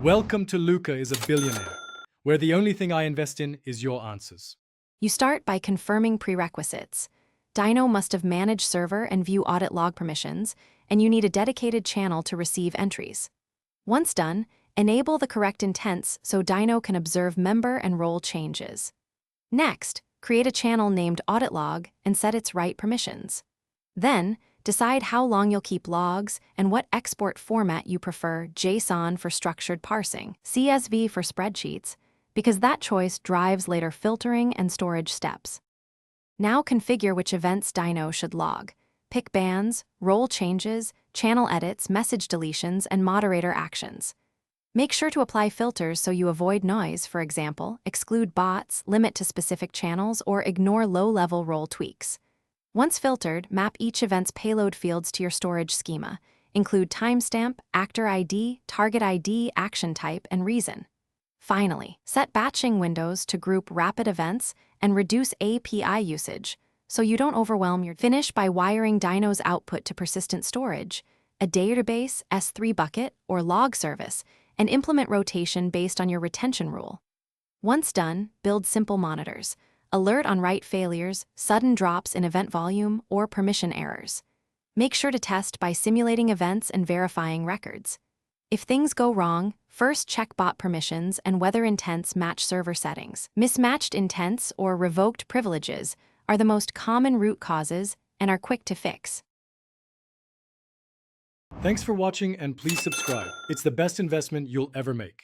Welcome to Luca is a Billionaire, where the only thing I invest in is your answers. You start by confirming prerequisites. Dyno must have managed server and view audit log permissions, and you need a dedicated channel to receive entries. Once done, enable the correct intents so Dyno can observe member and role changes. Next, create a channel named Audit Log and set its right permissions. Then, decide how long you'll keep logs and what export format you prefer: JSON for structured parsing, CSV for spreadsheets, because that choice drives later filtering and storage steps. Now configure which events Dyno should log. Pick bans, role changes, channel edits, message deletions, and moderator actions. Make sure to apply filters so you avoid noise, for example, exclude bots, limit to specific channels, or ignore low-level role tweaks. Once filtered, map each event's payload fields to your storage schema. Include timestamp, actor ID, target ID, action type, and reason. Finally, set batching windows to group rapid events and reduce API usage so you don't overwhelm your. Finish by wiring Dyno's output to persistent storage, a database, S3 bucket, or log service, and implement rotation based on your retention rule. Once done, build simple monitors. Alert on write failures, sudden drops in event volume, or permission errors. Make sure to test by simulating events and verifying records. If things go wrong, first check bot permissions and whether intents match server settings. Mismatched intents or revoked privileges are the most common root causes and are quick to fix. Thanks for watching, and please subscribe. It's the best investment you'll ever make.